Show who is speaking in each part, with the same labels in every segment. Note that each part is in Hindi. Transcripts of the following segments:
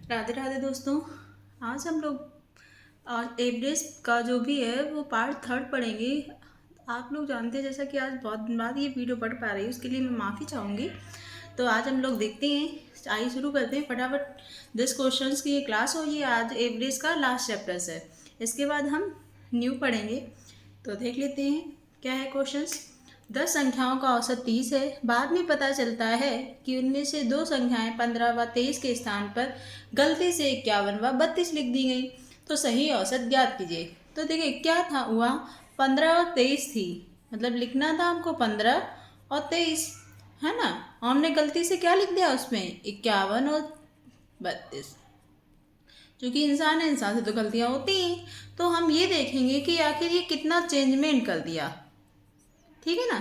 Speaker 1: राधे राधे दोस्तों। आज हम लोग एवरेस्ट का जो भी है वो पार्ट थर्ड पढ़ेंगे। आप लोग जानते हैं जैसा कि आज बहुत दिन बाद ये वीडियो पढ़ पा रही हूँ, उसके लिए मैं माफ़ी चाहूँगी। तो आज हम लोग देखते हैं, आइए शुरू करते हैं फटाफट। 10 क्वेश्चंस की ये क्लास होगी। आज एवरेस्ट का लास्ट चैप्टर्स है, इसके बाद हम न्यू पढ़ेंगे। तो देख लेते हैं क्या है क्वेश्चंस। 10 संख्याओं का औसत 30 है। बाद में पता चलता है कि उनमें से 2 संख्याएं 15 व 23 के स्थान पर गलती से 51 व 32 लिख दी गई। तो सही औसत ज्ञात कीजिए। तो देखिए क्या था हुआ, 15 और 23 थी, मतलब लिखना था हमको 15 और 23, है ना। हमने गलती से क्या लिख दिया उसमें, 51 और 32। क्योंकि इंसान है, इंसान से तो गलतियाँ होती हैं। तो हम ये देखेंगे कि आखिर ये कितना चेंजमेंट कर दिया, ठीक है ना।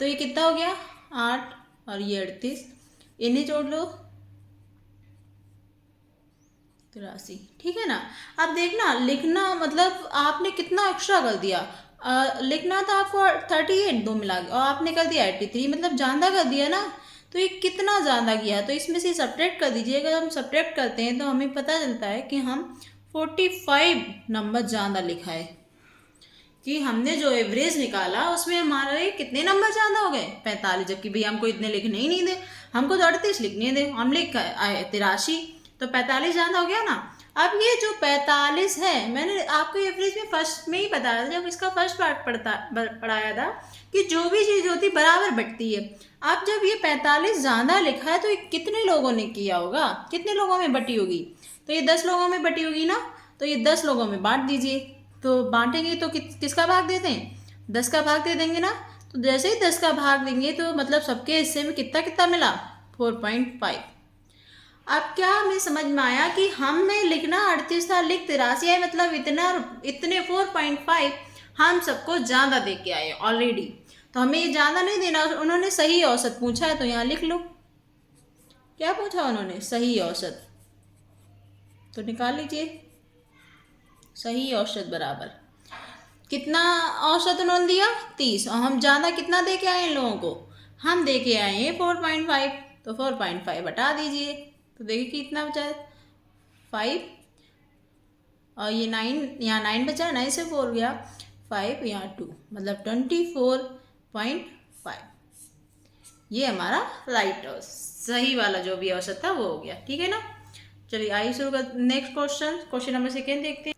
Speaker 1: तो ये कितना हो गया, 8 और ये 38, इन्हें जोड़ लो 83, ठीक है ना। अब देखना लिखना, मतलब आपने कितना एक्स्ट्रा कर दिया। लिखना था आपको 38 दो मिला के, और आपने कर दिया 83, मतलब ज़्यादा कर दिया ना। तो ये कितना ज़्यादा किया, तो इसमें से सब्ट्रैक्ट कर दीजिए। अगर हम सब्ट्रैक्ट करते हैं तो हमें पता चलता है कि हम 45 नंबर ज़्यादा लिखा है, कि हमने जो एवरेज निकाला उसमें हमारे कितने नंबर ज़्यादा हो गए, 45। जबकि भैया हमको इतने लिखने ही नहीं दे, हमको तो 38 लिखने दे, हम लिख आए 83, तो 45 ज़्यादा हो गया ना। अब ये जो 45 है, मैंने आपको एवरेज में फर्स्ट में ही बताया था, जब इसका फर्स्ट पार्ट पढ़ाया था, कि जो भी चीज़ होती बराबर बटती है। अब जब ये 45 ज़्यादा लिखा है तो ये कितने लोगों ने किया होगा, कितने लोगों में बटी होगी, तो ये 10 लोगों में बटी होगी ना। तो ये 10 लोगों में बांट दीजिए। तो बांटेंगे तो किसका भाग देते हैं, 10 का भाग दे देंगे ना। तो जैसे ही 10 का भाग देंगे तो मतलब सबके हिस्से में कितना कितना मिला, 4.5। अब क्या हमें समझ में आया कि हमें लिखना 38 था, लिख 83 है, मतलब इतने 4.5 हम सबको ज़्यादा दे के आए ऑलरेडी। तो हमें ये ज़्यादा नहीं देना, उन्होंने सही औसत पूछा है तो यहाँ लिख लो। क्या पूछा उन्होंने, सही औसत, तो निकाल लीजिए। सही औसत बराबर कितना औसत उन्होंने दिया, 30, और हम ज़्यादा कितना दे के आए इन लोगों को, हम दे के आए हैं 4.5। तो 4.5 हटा दीजिए, तो देखिए कितना बचा है, 5, और ये 9, यहाँ 9 बचा, 9 से 4 गया 5, यहाँ 2, मतलब 24.5। ये हमारा राइट सही वाला जो भी औसत था वो हो गया, ठीक है ना। चलिए आइए शुरू कर नेक्स्ट क्वेश्चन नंबर सेकेंड देखते हैं।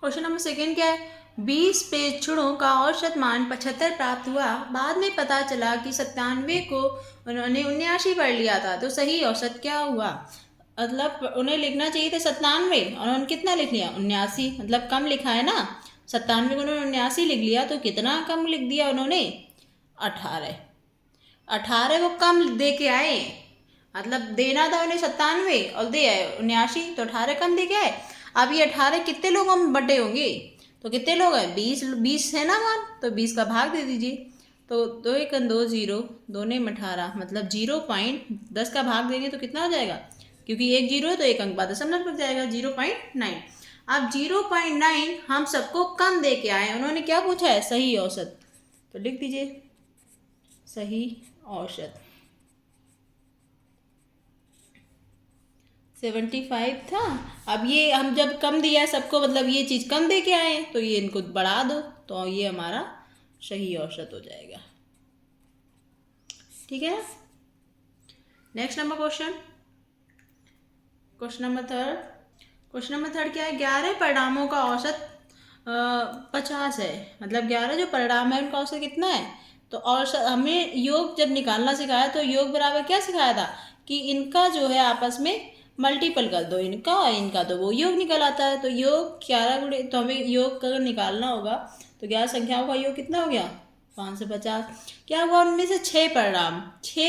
Speaker 1: क्वेश्चन नंबर सेकेंड क्या है, 20 प्रेक्षणों का औसत मान 75 प्राप्त हुआ। बाद में पता चला कि 97 को उन्होंने 79 पढ़ लिया था, तो सही औसत क्या हुआ। मतलब उन्हें लिखना चाहिए था 97 और उन्होंने कितना लिख लिया, 79, मतलब कम लिखा है ना। 97 को उन्होंने 79 लिख लिया, तो कितना कम लिख दिया उन्होंने, 18। 18 को कम दे के आए, मतलब देना था उन्हें 97 और दे आए 79, तो 18 कम दे के आए। अब ये 18 कितने लोगों में बटे होंगे, तो कितने लोग हैं, 20 है ना मान, तो 20 का भाग दे दीजिए। तो 2 1 2 0, 2 ने 18, मतलब 0.10 का भाग देंगे तो कितना हो जाएगा, क्योंकि एक जीरो है तो एक अंक बाद दशमलव लग जाएगा, 0.9। अब 0.9 हम सबको कम दे के आए, उन्होंने क्या पूछा है, सही औसत, तो लिख दीजिए सही औसत 75 था। अब ये हम जब कम दिया है सबको, मतलब ये चीज़ कम दे के आए हैं, तो ये इनको बढ़ा दो, तो ये हमारा सही औसत हो जाएगा, ठीक है ना। Next number question number third क्या है, 11 परिणामों का औसत 50 है। मतलब 11 जो परिणाम है उनका औसत कितना है, तो औसत हमें योग जब निकालना सिखाया तो योग बराबर क्या सिखाया था, कि इनका जो है आपस में मल्टीपल कर दो, इनका और इनका, तो वो योग निकल आता है। तो योग 11 गुणे, तो हमें योग अगर निकालना होगा तो 11 संख्याओं का योग कितना हो गया, 5 से 50। क्या हुआ, उनमें से 6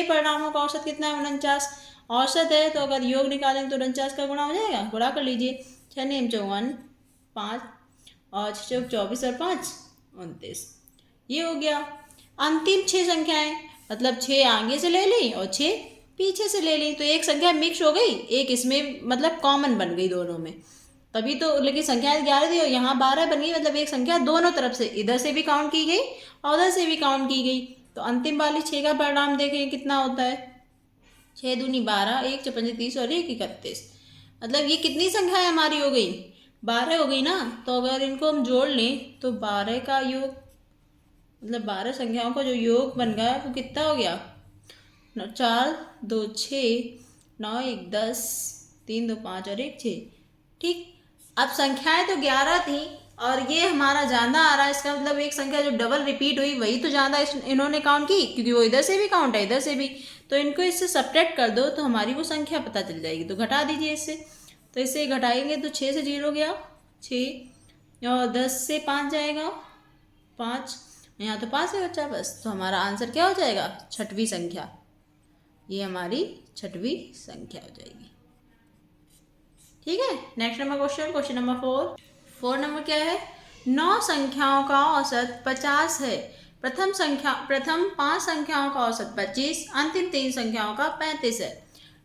Speaker 1: परिणामों का औसत कितना है, 49 औसत है। तो अगर योग निकालें तो 49 का गुणा हो जाएगा, गुणा कर लीजिए, 6 नेम 54, 5 और 6 24 और 5 29, ये हो गया। अंतिम 6 संख्याएं, मतलब 6 आगे से ले ली और 6 पीछे से ले ली, तो एक संख्या मिक्स हो गई, एक इसमें मतलब कॉमन बन गई दोनों में, तभी तो। लेकिन संख्याएं 11 थी और यहाँ 12 बन गई, मतलब एक संख्या दोनों तरफ से, इधर से भी काउंट की गई और उधर से भी काउंट की गई। तो अंतिम वाली 6 का परिणाम देखें कितना होता है, 6 दूनी 12, 1 चौपन 30 और 1 31। मतलब ये कितनी संख्याएं हमारी हो गई, 12 हो गई ना। तो अगर इनको हम जोड़ लें तो 12 का योग, मतलब 12 संख्याओं का जो योग बन गया वो कितना हो गया, 4 2 6, 9 1 10, 3 2 5 और 1 6। ठीक, अब संख्याएं तो 11 थी और ये हमारा ज़्यादा आ रहा है, इसका मतलब एक संख्या जो डबल रिपीट हुई वही तो ज़्यादा इन्होंने काउंट की, क्योंकि वो इधर से भी काउंट है इधर से भी। तो इनको इससे सब्ट्रैक्ट कर दो तो हमारी वो संख्या पता चल जाएगी। तो घटा दीजिए इससे, तो इससे घटाएंगे तो 6 से 0 गया 6, और 10 से 5 जाएगा 5, यहाँ तो 5 है बच्चा बस। तो हमारा आंसर क्या हो जाएगा, छठवीं संख्या। ये हमारी छठवीं संख्या हो जाएगी। ठीक है, next number question, question number 4 number क्या है, 9 संख्याओं का औसत 50 है। प्रथम 5 संख्याओं का औसत 25, अंतिम 3 संख्याओं का 35 है।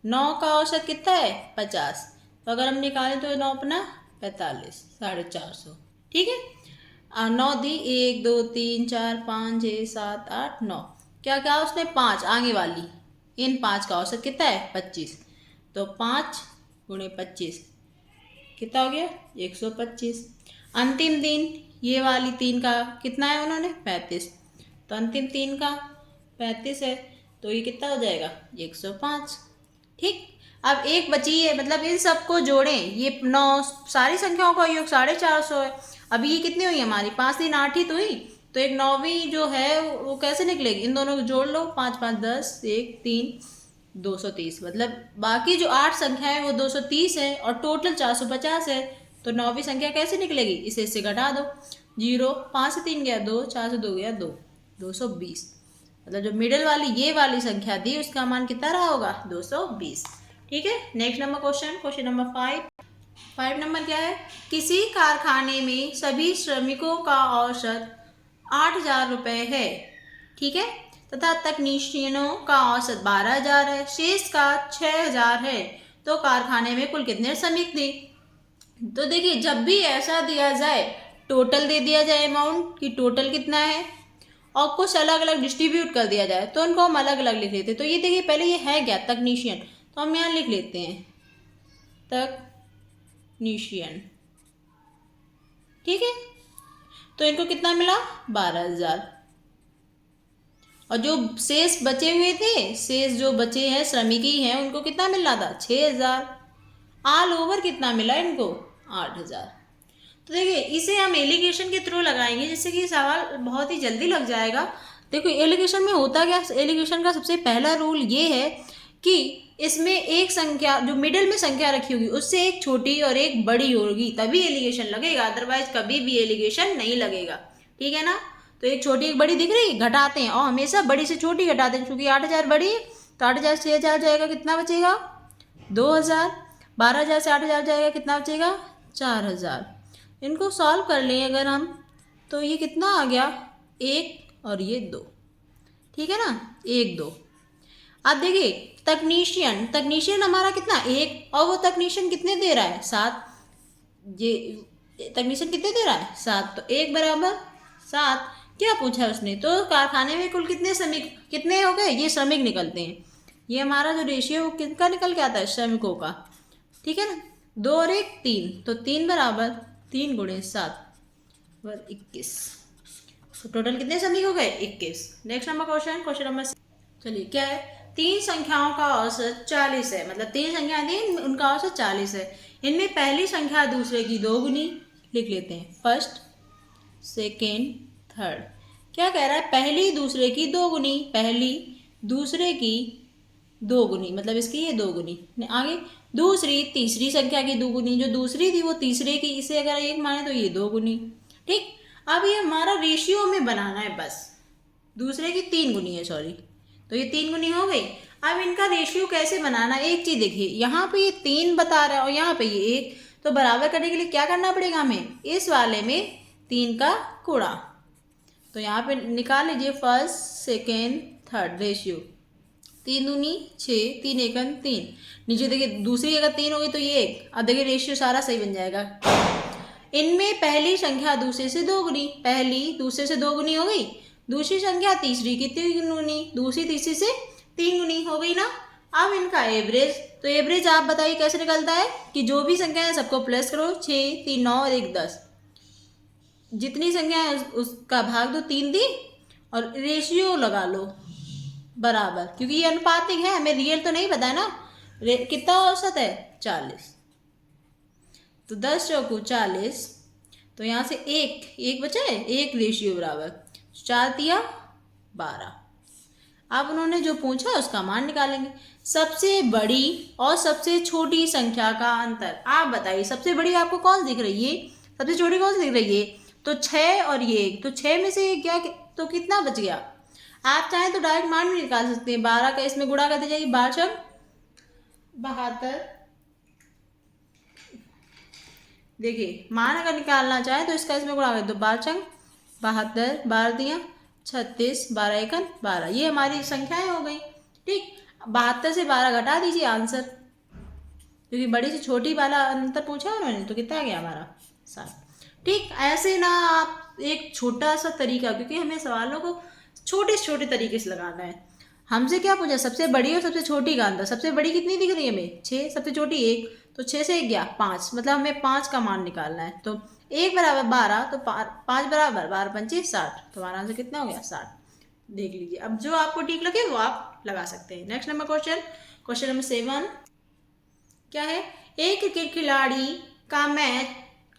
Speaker 1: 9 का औसत कितना है, 50। तो अगर हम निकालें तो 9 अपना 45, 450। ठीक है, 9 दी 1 2 3 4 5 6 7 8 9, क्या क्या उसने 5 आगे वाली, इन 5 का औसत कितना है 25। तो 5 गुणे 25 कितना हो गया, 125। अंतिम 3, ये वाली 3 का कितना है उन्होंने 35, तो अंतिम 3 का 35 है, तो ये कितना हो जाएगा 105। ठीक, अब एक बची है, मतलब इन सबको जोड़ें, ये 9 सारी संख्याओं का योग 450 है। अभी ये कितनी हुई हमारी, 5 3 8 ही तो हुई, तो एक 9वीं जो है वो कैसे निकलेगी, इन दोनों को जोड़ लो, 5 5 10 1 3 230, मतलब बाकी जो 8 संख्या है वो 230 है और टोटल 450 है। तो 9वीं संख्या कैसे निकलेगी, इसे इससे घटा दो, 0 5 से 3 गया 2, 4 से 2 गया 2, 220। मतलब जो मिडिल वाली ये वाली संख्या थी उसका मान कितना रहा होगा, 220। ठीक है, next number question, question number 5 number क्या है, किसी कारखाने में सभी श्रमिकों का औसत 8,000 रुपये है। ठीक है, तथा तकनीशियनों का औसत 12,000 है, शेष का 6,000 है। तो कारखाने में कुल कितने श्रमिक थे। तो देखिए, जब भी ऐसा दिया जाए टोटल दे दिया जाए अमाउंट कि टोटल कितना है और कुछ अलग अलग डिस्ट्रीब्यूट कर दिया जाए तो उनको हम अलग अलग लिख लेते हैं। तो ये देखिए, पहले ये है क्या, तकनीशियन, तो हम यहाँ लिख लेते हैं तकनीशियन। ठीक है, तो इनको कितना मिला 12,000, और जो शेष बचे हुए थे, शेष जो बचे हैं श्रमिक ही हैं, उनको कितना मिल रहा था 6,000। ऑल ओवर कितना मिला इनको 8,000। तो देखिए, इसे हम एलिगेशन के थ्रू लगाएंगे जिससे कि सवाल बहुत ही जल्दी लग जाएगा। देखो एलिगेशन में होता क्या, एलिगेशन का सबसे पहला रूल ये है कि इसमें एक संख्या जो मिडिल में संख्या रखी होगी उससे एक छोटी और एक बड़ी होगी, तभी एलिगेशन लगेगा, अदरवाइज कभी भी एलिगेशन नहीं लगेगा। ठीक है ना, तो एक छोटी एक बड़ी दिख रही, घटाते हैं और हमेशा बड़ी से छोटी घटाते हैं, क्योंकि 8,000 बड़ी है तो 8,000 से 6,000 जाएगा, कितना बचेगा 2,000। 12,000 से 8,000 जाएगा, कितना बचेगा 4,000। इनको सॉल्व कर लें अगर हम, तो ये कितना आ गया 1 और ये 2। ठीक है ना, 1 2। अब देखिए तकनीशियन हमारा कितना 1, और वो तकनीशियन कितने दे रहा है 7, ये तकनीशियन कितने दे रहा है 7, तो 1 बराबर 7। क्या पूछा उसने, तो कारखाने में कुल कितने श्रमिक कितने हो गए, ये श्रमिक निकलते हैं, ये हमारा जो रेशियो वो किसका निकल के आता है श्रमिकों का। ठीक है ना, 2 और 1 3, तो 3 बराबर 3 गुणे 7 वर 21। तो टोटल कितने श्रमिक हो गए 21। Next number question, question number, चलिए क्या है, 3 संख्याओं का औसत 40 है, मतलब 3 संख्याएं दी उनका औसत 40 है। इनमें पहली संख्या दूसरे की 2 गुनी, लिख लेते हैं फर्स्ट सेकेंड थर्ड। क्या कह रहा है, पहली दूसरे की 2 गुनी, पहली दूसरे की 2 गुनी, मतलब इसकी ये 2 गुनी, आगे दूसरी तीसरी संख्या की 2 गुनी, जो दूसरी थी वो तीसरे की, इसे अगर 1 माने तो ये 2 गुनी। ठीक, अब ये हमारा रेशियो में बनाना है, बस दूसरे की 3 गुनी है, सॉरी, तो ये 3 गुनी हो गई। अब इनका रेशियो कैसे बनाना, एक चीज देखिए, यहाँ पे ये 3 बता रहा है और यहाँ पे ये 1, तो बराबर करने के लिए क्या करना पड़ेगा हमें, इस वाले में 3 का गुणा। तो यहाँ पे निकाल लीजिए फर्स्ट सेकेंड थर्ड रेशियो, 3 दूनी 6, 3 एकम 3, नीचे देखिए दूसरी अगर 3 होगी तो ये 1। अब देखिए रेशियो सारा सही बन जाएगा। इनमें पहली संख्या दूसरे से 2 गुनी, पहली दूसरे से 2 गुनी हो गई, दूसरी संख्या तीसरी की 3 गुनी, दूसरी तीसरी से 3 गुनी हो गई ना। अब इनका एवरेज, तो एवरेज आप बताइए कैसे निकलता है कि जो भी संख्या है सबको प्लस करो, 6, 3, 9 और 1, 10, जितनी संख्या है उसका भाग दो 3 दी और रेशियो लगा लो बराबर, क्योंकि ये अनुपातिक है, हमें रियल तो नहीं पता है ना। कितना औसत है 40, तो 10 चौको 40, तो यहाँ से एक बचा है, एक रेशियो बराबर 4 दिया 12। अब उन्होंने जो पूछा उसका मान निकालेंगे। सबसे बड़ी और सबसे छोटी संख्या का अंतर आप बताइए। सबसे बड़ी आपको कौन दिख रही है, सबसे छोटी कौन सी दिख रही है, तो 6 और ये 1, तो 6 में से ये क्या, तो कितना बच गया। आप चाहें तो डायरेक्ट मान भी निकाल सकते हैं, 12 का इसमें गुणा करते जाइए, 12 72। देखिए मान अगर निकालना चाहे तो इसका इसमें गुणा कर दो, 12 72, 12 दिया 36, 12 एकन 12, ये हमारी संख्याएं हो गई। ठीक, 72 से 12 घटा दीजिए आंसर, क्योंकि बड़ी से छोटी वाला अंतर पूछा है उन्होंने, तो कितना आ गया हमारा 7। ठीक, ऐसे ना आप एक छोटा सा तरीका, क्योंकि हमें सवालों को छोटे से छोटे तरीके से लगाना है। हमसे क्या पूछा, सबसे बड़ी और सबसे छोटी का अंतर। सबसे बड़ी कितनी दिख रही है हमें 6, सबसे छोटी 1, तो 6 से 1 गया 5, मतलब हमें 5 का मान निकालना है। तो 1 बराबर 12, तो 5 बराबर 12 पंचे 60, तो हमारा आंसर कितना हो गया 60। देख लीजिए, अब जो आपको ठीक लगे वो आप लगा सकते हैं। नेक्स्ट नंबर क्वेश्चन नंबर 7 क्या है, एक क्रिकेट खिलाड़ी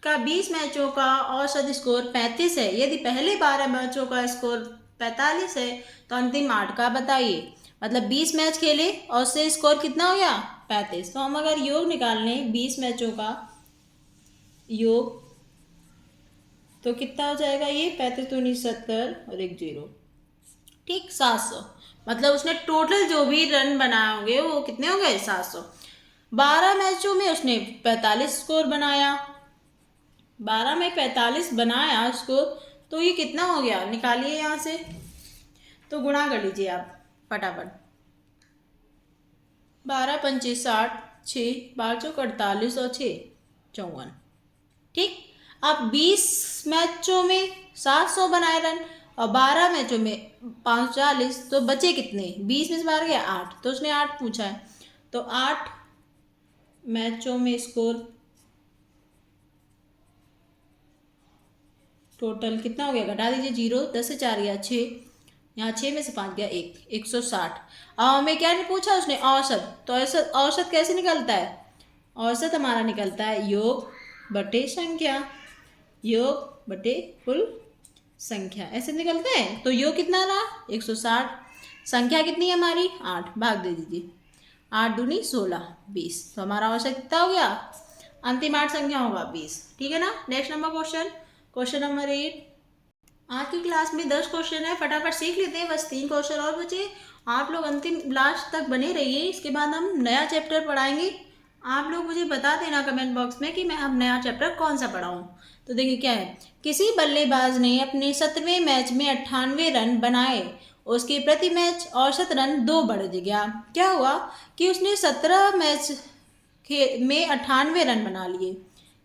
Speaker 1: का 20 मैचों का औसत स्कोर 35 है। यदि पहले 12 मैचों का स्कोर 45 है तो अंतिम 8 का बताइए। मतलब 20 मैच खेले और उससे स्कोर कितना हो गया 35। तो हम अगर योग निकाल लें 20 मैचों का योग, तो कितना हो जाएगा ये 35 तो 70 और 1 0, ठीक 700। मतलब उसने टोटल जो भी रन बनाए होंगे वो कितने हो गए 700। 12 मैचों में उसने 45 स्कोर बनाया, 12 में 45 बनाया स्कोर, तो ये कितना हो गया निकालिए यहाँ से, तो गुणा कर लीजिए आप फटाफट। 12 पंचे 60, 6 12 चौक 48 और 6 54। ठीक, अब 20 मैचों में 700 बनाए रन और 12 मैचों में 540, तो बचे कितने, 20 में से बाहर गया 8, तो उसने 8 पूछा है, तो 8 मैचों में स्कोर टोटल कितना हो गया, घटा दीजिए 0, 10 से 4 गया 6, यहाँ 6 में से 5 गया 1, 160। अब हमें क्या नहीं पूछा उसने, औसत। तो औसत कैसे निकलता है, औसत हमारा निकलता है योग बटे संख्या, योग बटे कुल संख्या, ऐसे निकलते हैं। तो योग कितना रहा 160, संख्या कितनी है हमारी 8, भाग दे दीजिए, 8 दूनी 16 20, तो हमारा औसत कितना हो गया, अंतिम 8 संख्या होगा 20। ठीक है ना। Next number question number 8। आज की क्लास में 10 क्वेश्चन है, फटाफट सीख लेते हैं, बस 3 क्वेश्चन और बचे। आप लोग अंतिम लास्ट तक बने रहिए, इसके बाद हम नया चैप्टर पढ़ाएंगे। आप लोग मुझे बता देना कमेंट बॉक्स में कि मैं अब नया चैप्टर कौन सा पढ़ाऊँ। तो देखिए क्या है, किसी बल्लेबाज ने अपने 17वें मैच में 98 रन बनाए, उसके प्रति मैच औसत रन 2 बढ़ गया। क्या हुआ कि उसने 17 मैच में 98 रन बना लिए।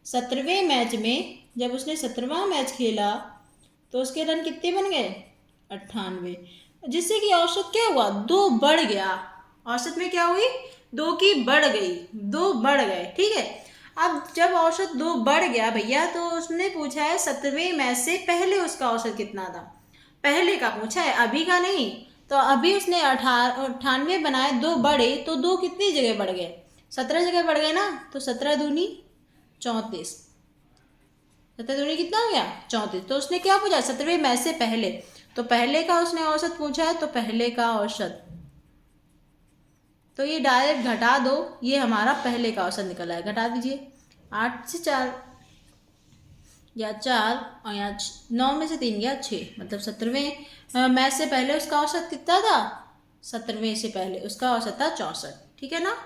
Speaker 1: 17वें मैच में जब उसने 17वां मैच खेला तो उसके रन कितने बन गए 98, जिससे कि औसत क्या हुआ 2 बढ़ गया। औसत में क्या हुई 2 की बढ़ गई, 2 बढ़ गए। ठीक है, अब जब औसत 2 बढ़ गया भैया, तो उसने पूछा है 17वें मैच से पहले उसका औसत कितना था, पहले का पूछा है, अभी का नहीं। तो अभी उसने 98 बनाए, 2 बढ़े, तो 2 कितनी जगह बढ़ गए 17 जगह बढ़ गए ना, तो 17 दूनी 34, 17 दूनी कितना हो गया 34। तो उसने क्या पूछा 17वें मैच से पहले, तो पहले का उसने औसत पूछा है, तो पहले का औसत, तो ये डायरेक्ट घटा दो, ये हमारा पहले का औसत निकला है, घटा दीजिए 8 से 4 या 4 और यहाँ 9 में से 3 गया 6, मतलब 17वें मैच से पहले उसका औसत कितना था, 17वें से पहले उसका औसत था 64। ठीक है ना।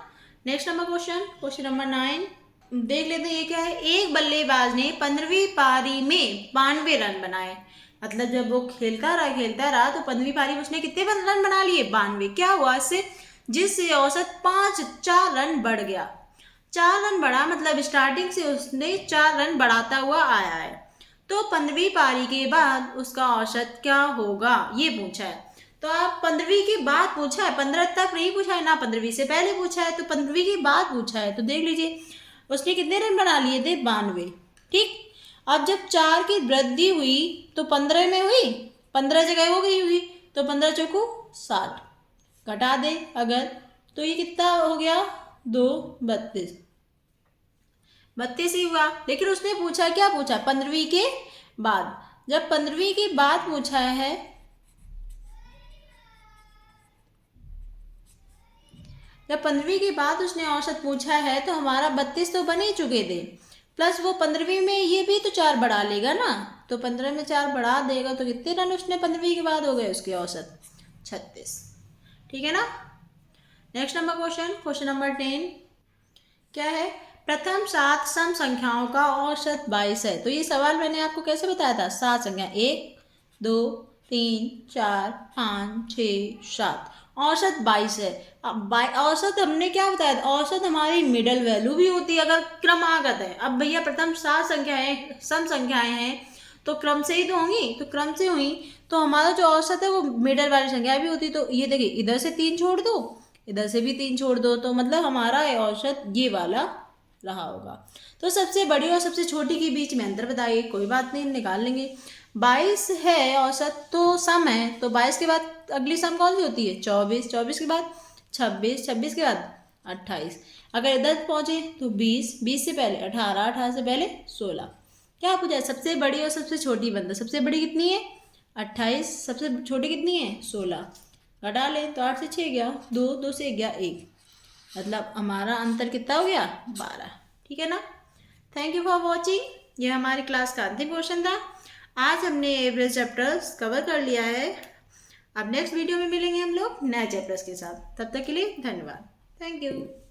Speaker 1: नेक्स्ट नंबर क्वेश्चन नंबर 9 देख लेते हैं, ये क्या है। एक बल्लेबाज ने 15वीं पारी में 92 रन बनाए, मतलब जब वो खेलता रहा तो 15वीं पारी में उसने कितने रन बना लिए 92। क्या हुआ इससे, जिससे औसत 4 रन बढ़ गया। 4 रन बढ़ा, मतलब स्टार्टिंग से उसने 4 रन बढ़ाता हुआ आया है, तो 15वीं पारी के बाद उसका औसत क्या होगा ये पूछा है। तो आप 15वीं के बाद पूछा है, 15 तक नहीं पूछा है ना, 15वीं से पहले पूछा है, तो 15वीं के बाद पूछा है। तो देख लीजिए उसने कितने रन बना लिए थे, 92। ठीक, अब जब 4 की वृद्धि हुई तो 15 में हुई, 15 जगह हो गई हुई, तो 15 चौको 60, घटा दे अगर, तो ये कितना हो गया, 2 32, 32 ही हुआ। लेकिन उसने पूछा, क्या पूछा, 15वीं के बाद। जब 15वीं के बाद पूछा है, जब 15वीं के बाद उसने औसत पूछा है, तो हमारा 32 तो बन ही चुके थे, प्लस वो 15वीं में ये भी तो 4 बढ़ा लेगा ना, तो 15 में 4 बढ़ा देगा, तो कितने रन उसने 15वीं के बाद हो गए उसके औसत, 36। ठीक है ना। नेक्स्ट नंबर क्वेश्चन नंबर 10 क्या है, प्रथम 7 सम संख्याओं का औसत 22 है। तो ये सवाल मैंने आपको कैसे बताया था, 7 संख्या 1 2 3 4 5 6 7, औसत 22 है। अब औसत हमने क्या बताया था, औसत हमारी मिडल वैल्यू भी होती है अगर क्रमागत है। अब भैया प्रथम 7 संख्याएं सम संख्याएं हैं तो क्रम से ही तो होंगी, तो क्रम से हुई, तो हमारा जो औसत है वो मिडल वाली संख्या भी होती। तो ये देखिए इधर से 3 छोड़ दो, इधर से भी 3 छोड़ दो, तो मतलब हमारा औसत ये वाला रहा होगा। तो सबसे बड़ी और सबसे छोटी के बीच में अंतर बताइए, कोई बात नहीं निकाल लेंगे। 22 है औसत, तो सम है, तो 22 के बाद अगली सम कौन सी होती है, 24, 24 के बाद 26, 26 के बाद 28, अगर इधर पहुंचे तो 20, 20 से पहले 18, 18 से पहले 16। क्या पूछा है, सबसे बड़ी और सबसे छोटी बंदा, सबसे बड़ी कितनी है 28, सबसे छोटी कितनी है 16, घटा लें तो 8 से 6 गया 2, 2 से गया 1, मतलब हमारा अंतर कितना हो गया 12। ठीक है ना। Thank you for watching. ये हमारी क्लास का अंतिम क्वेश्चन था। आज हमने एवरेज चैप्टर्स कवर कर लिया है। अब नेक्स्ट वीडियो में मिलेंगे हम लोग नए चैप्टर्स के साथ। तब तक के लिए धन्यवाद। Thank you.